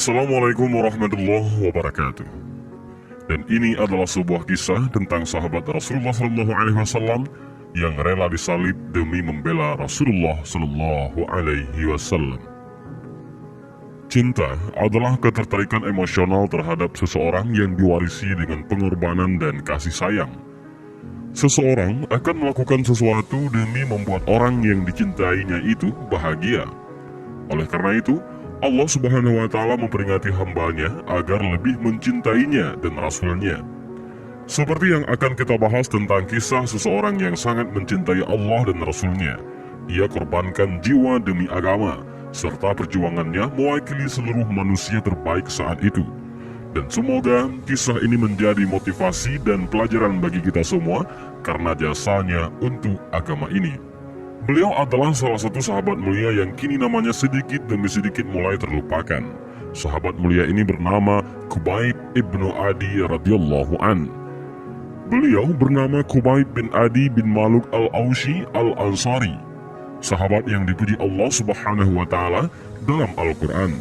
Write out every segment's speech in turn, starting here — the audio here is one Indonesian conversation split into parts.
Assalamualaikum warahmatullahi wabarakatuh. Dan ini adalah sebuah kisah tentang sahabat Rasulullah SAW yang rela disalib demi membela Rasulullah SAW. Cinta adalah ketertarikan emosional terhadap seseorang yang diwarisi dengan pengorbanan dan kasih sayang. Seseorang akan melakukan sesuatu demi membuat orang yang dicintainya itu bahagia. Oleh karena itu, Allah Subhanahu wa Ta'ala memperingati hambanya agar lebih mencintainya dan Rasulnya. Seperti yang akan kita bahas tentang kisah seseorang yang sangat mencintai Allah dan Rasulnya. Ia korbankan jiwa demi agama, serta perjuangannya mewakili seluruh manusia terbaik saat itu. Dan semoga kisah ini menjadi motivasi dan pelajaran bagi kita semua karena jasanya untuk agama ini. Beliau adalah salah satu sahabat mulia yang kini namanya sedikit demi sedikit mulai terlupakan. Sahabat mulia ini bernama Khubayb ibnu Adi radhiyallahu an. Beliau bernama Khubayb bin Adi bin Maluk al-Aushi al-Ansari, sahabat yang dipuji Allah Subhanahu wa Ta'ala dalam Al-Quran.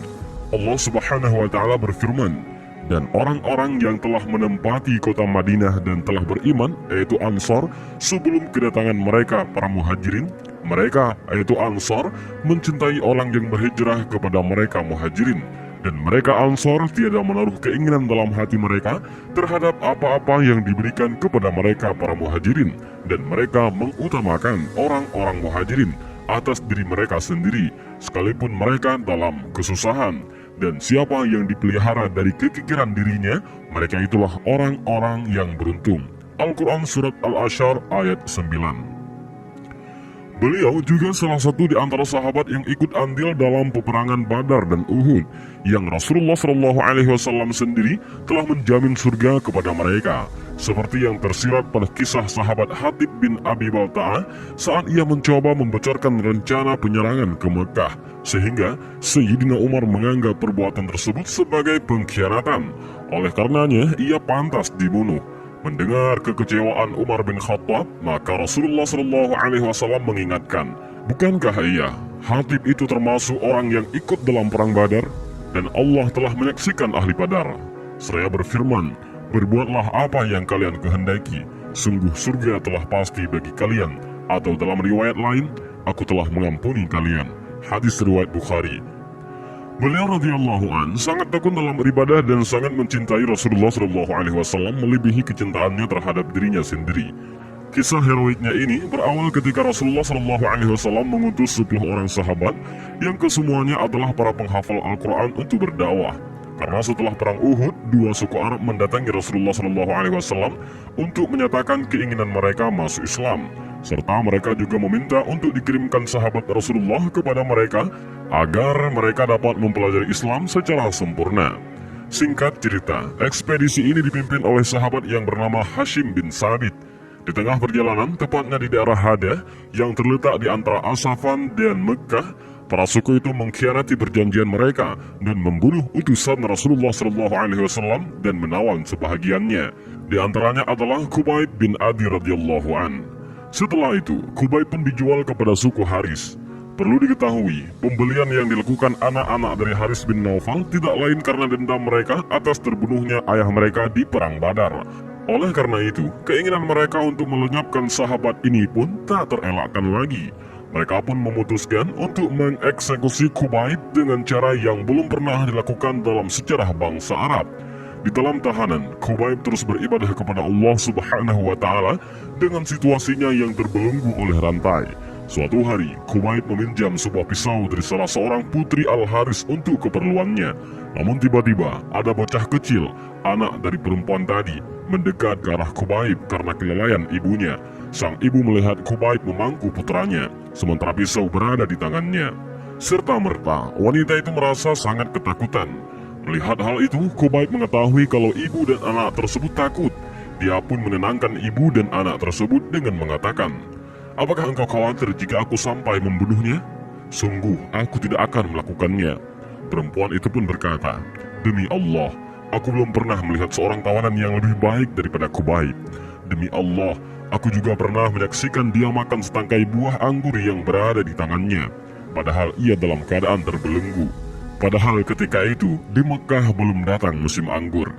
Allah Subhanahu wa Ta'ala berfirman, dan orang-orang yang telah menempati kota Madinah dan telah beriman, yaitu Ansar, sebelum kedatangan mereka para muhajirin, mereka, yaitu Ansar, mencintai orang yang berhijrah kepada mereka muhajirin. Dan mereka Ansar tiada menaruh keinginan dalam hati mereka terhadap apa-apa yang diberikan kepada mereka para muhajirin. Dan mereka mengutamakan orang-orang muhajirin atas diri mereka sendiri, sekalipun mereka dalam kesusahan. Dan siapa yang dipelihara dari kekikiran dirinya, mereka itulah orang-orang yang beruntung. Al-Quran Surat Al-Asyar ayat 9. Beliau juga salah satu di antara sahabat yang ikut andil dalam peperangan Badar dan Uhud, yang Rasulullah SAW sendiri telah menjamin surga kepada mereka. Seperti yang tersirat pada kisah sahabat Hatib bin Abi Balta'ah saat ia mencoba membocorkan rencana penyerangan ke Mekah, sehingga Sayyidina Umar menganggap perbuatan tersebut sebagai pengkhianatan. Oleh karenanya, ia pantas dibunuh. Mendengar kekecewaan Umar bin Khattab, maka Rasulullah SAW mengingatkan, bukankah ia, Hatib itu termasuk orang yang ikut dalam perang Badar? Dan Allah telah menyaksikan ahli Badar. Seraya berfirman, berbuatlah apa yang kalian kehendaki, sungguh surga telah pasti bagi kalian. Atau dalam riwayat lain, aku telah mengampuni kalian. Hadis riwayat Bukhari. Beliau radhiyallahu an sangat tekun dalam beribadah dan sangat mencintai Rasulullah SAW melebihi kecintaannya terhadap dirinya sendiri. Kisah heroiknya ini berawal ketika Rasulullah SAW mengutus 10 orang sahabat yang kesemuanya adalah para penghafal Al-Quran untuk berdakwah. Karena setelah perang Uhud, dua suku Arab mendatangi Rasulullah SAW untuk menyatakan keinginan mereka masuk Islam. Serta mereka juga meminta untuk dikirimkan sahabat Rasulullah kepada mereka agar mereka dapat mempelajari Islam secara sempurna. Singkat cerita, ekspedisi ini dipimpin oleh sahabat yang bernama Hashim bin Sabit. Di tengah perjalanan, tepatnya di daerah Hada yang terletak di antara Asafan dan Mekah, para suku itu mengkhianati perjanjian mereka dan membunuh utusan Rasulullah SAW dan menawan sebahagiannya. Di antaranya adalah Khubayb bin Adi radhiyallahu an. Setelah itu, Khubayb pun dijual kepada suku Haris. Perlu diketahui, pembelian yang dilakukan anak-anak dari Haris bin Naufal tidak lain karena dendam mereka atas terbunuhnya ayah mereka di perang Badar. Oleh karena itu, keinginan mereka untuk melenyapkan sahabat ini pun tak terelakkan lagi. Mereka pun memutuskan untuk mengeksekusi Khubayb dengan cara yang belum pernah dilakukan dalam sejarah bangsa Arab. Di dalam tahanan, Khubayb terus beribadah kepada Allah Subhanahu wa Ta'ala dengan situasinya yang terbelenggu oleh rantai. Suatu hari, Khubayb meminjam sebuah pisau dari salah seorang putri Al-Haris untuk keperluannya. Namun tiba-tiba, ada bocah kecil, anak dari perempuan tadi, mendekat ke arah Khubayb karena kelalaian ibunya. Sang ibu melihat Khubayb memangku putranya, sementara pisau berada di tangannya. Serta-merta, wanita itu merasa sangat ketakutan. Melihat hal itu, Khubayb mengetahui kalau ibu dan anak tersebut takut. Dia pun menenangkan ibu dan anak tersebut dengan mengatakan, apakah engkau khawatir jika aku sampai membunuhnya? Sungguh, aku tidak akan melakukannya. Perempuan itu pun berkata, demi Allah, aku belum pernah melihat seorang tawanan yang lebih baik daripada Khubayb. Demi Allah, aku juga pernah menyaksikan dia makan setangkai buah anggur yang berada di tangannya, padahal ia dalam keadaan terbelenggu. Padahal ketika itu di Mekah belum datang musim anggur.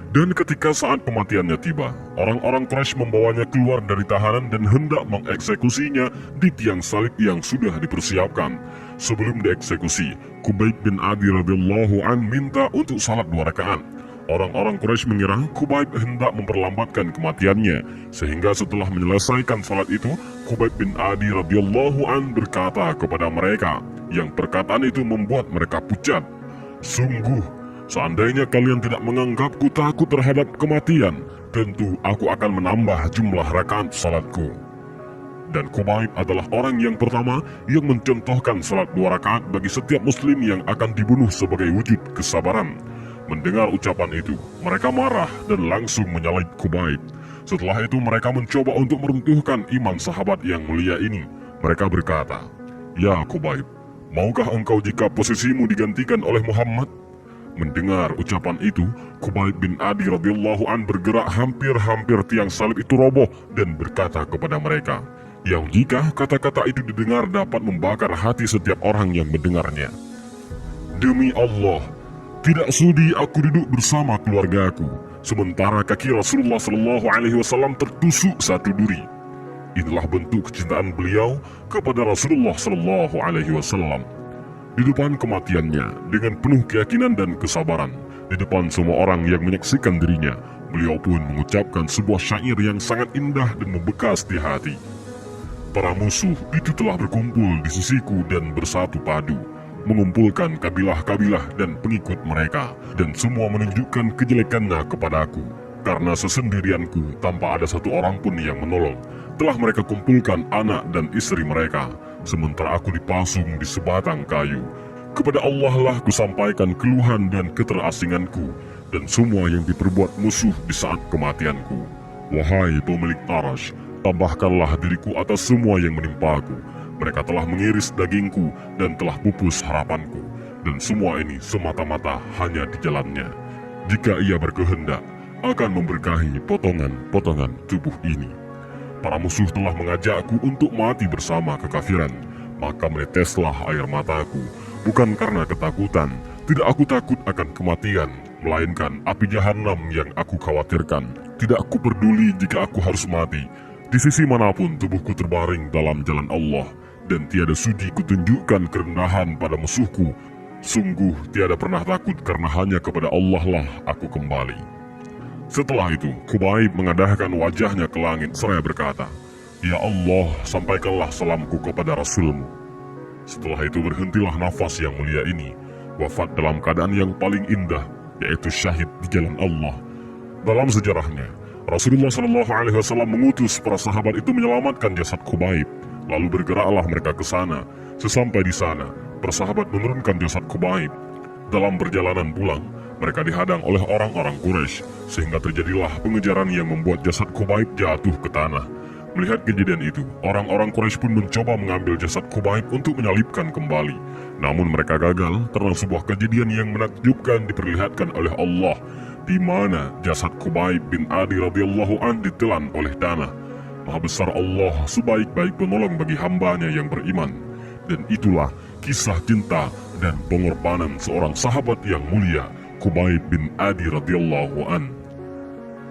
Dan ketika saat kematiannya tiba, orang-orang Quraisy membawanya keluar dari tahanan dan hendak mengeksekusinya di tiang salib yang sudah dipersiapkan. Sebelum dieksekusi, Khubayb bin Adi radhiyallahu an minta untuk salat 2 rakaat. Orang-orang Quraisy mengira Khubayb hendak memperlambatkan kematiannya, sehingga setelah menyelesaikan salat itu, Khubayb bin Adi radhiyallahu an berkata kepada mereka, yang perkataan itu membuat mereka pucat, "Sungguh, seandainya kalian tidak menganggapku takut terhadap kematian, tentu aku akan menambah jumlah rakaat salatku." Dan Khubayb adalah orang yang pertama yang mencontohkan salat 2 rakaat bagi setiap muslim yang akan dibunuh sebagai wujud kesabaran. Mendengar ucapan itu, mereka marah dan langsung menyalib Khubayb. Setelah itu mereka mencoba untuk meruntuhkan iman sahabat yang mulia ini. Mereka berkata, "Ya Khubayb, maukah engkau jika posisimu digantikan oleh Muhammad?" Mendengar ucapan itu, Khubayb bin Adi radhiyallahu an bergerak hampir-hampir tiang salib itu roboh dan berkata kepada mereka, yang jika kata-kata itu didengar dapat membakar hati setiap orang yang mendengarnya. "Demi Allah, tidak sudi aku duduk bersama keluargaku, sementara kaki Rasulullah SAW tertusuk satu duri." Inilah bentuk kecintaan beliau kepada Rasulullah SAW. Di depan kematiannya, dengan penuh keyakinan dan kesabaran, di depan semua orang yang menyaksikan dirinya, beliau pun mengucapkan sebuah syair yang sangat indah dan membekas di hati. "Para musuh itu telah berkumpul di sisiku dan bersatu padu, mengumpulkan kabilah-kabilah dan pengikut mereka, dan semua menunjukkan kejelekannya kepadaku. Karena sesendirianku tanpa ada satu orang pun yang menolong, telah mereka kumpulkan anak dan istri mereka, sementara aku dipasung di sebatang kayu. Kepada Allah lah kusampaikan keluhan dan keterasinganku, dan semua yang diperbuat musuh di saat kematianku. Wahai pemilik Arash, tambahkanlah diriku atas semua yang menimpaku. Mereka telah mengiris dagingku dan telah pupus harapanku, dan semua ini semata-mata hanya di jalannya. Jika ia berkehendak, akan memberkahi potongan-potongan tubuh ini. Para musuh telah mengajakku untuk mati bersama kekafiran, maka meneteslah air mataku, bukan karena ketakutan. Tidak aku takut akan kematian, melainkan api jahanam yang aku khawatirkan. Tidak aku peduli jika aku harus mati. Di sisi manapun tubuhku terbaring dalam jalan Allah, dan tiada sudi kutunjukkan kerendahan pada musuhku. Sungguh tiada pernah takut karena hanya kepada Allah lah aku kembali." Setelah itu, Khubayb mengadahkan wajahnya ke langit seraya berkata, "Ya Allah, sampaikanlah salamku kepada Rasulmu." Setelah itu berhentilah nafas yang mulia ini, wafat dalam keadaan yang paling indah, yaitu syahid di jalan Allah. Dalam sejarahnya, Rasulullah SAW mengutus para sahabat itu menyelamatkan jasad Khubayb. Lalu bergeraklah mereka ke sana. Sesampai di sana, para sahabat menurunkan jasad Khubayb. Dalam perjalanan pulang, mereka dihadang oleh orang-orang Quraisy, sehingga terjadilah pengejaran yang membuat jasad Khubayb jatuh ke tanah. Melihat kejadian itu, orang-orang Quraisy pun mencoba mengambil jasad Khubayb untuk menyalibkan kembali. Namun mereka gagal karena sebuah kejadian yang menakjubkan diperlihatkan oleh Allah, di mana jasad Khubayb bin Adi radhiyallahu an ditelan oleh tanah. Maha besar Allah sebaik-baik penolong bagi hambanya yang beriman. Dan itulah kisah cinta dan pengorbanan seorang sahabat yang mulia, Khubayb bin Adi radhiyallahu an.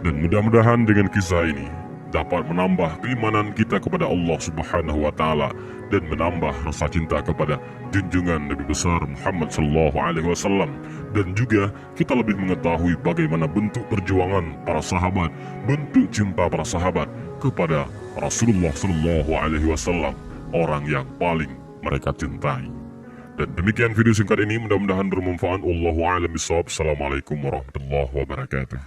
Dan mudah-mudahan dengan kisah ini dapat menambah keimanan kita kepada Allah Subhanahu wa taala dan menambah rasa cinta kepada junjungan Nabi besar Muhammad sallallahu alaihi wasallam, dan juga kita lebih mengetahui bagaimana bentuk perjuangan para sahabat, bentuk cinta para sahabat kepada Rasulullah sallallahu alaihi wasallam, orang yang paling mereka cintai. Dan demikian video singkat ini, mudah-mudahan bermanfaat. Wallahu a'lam bishawab. Assalamualaikum warahmatullahi wabarakatuh.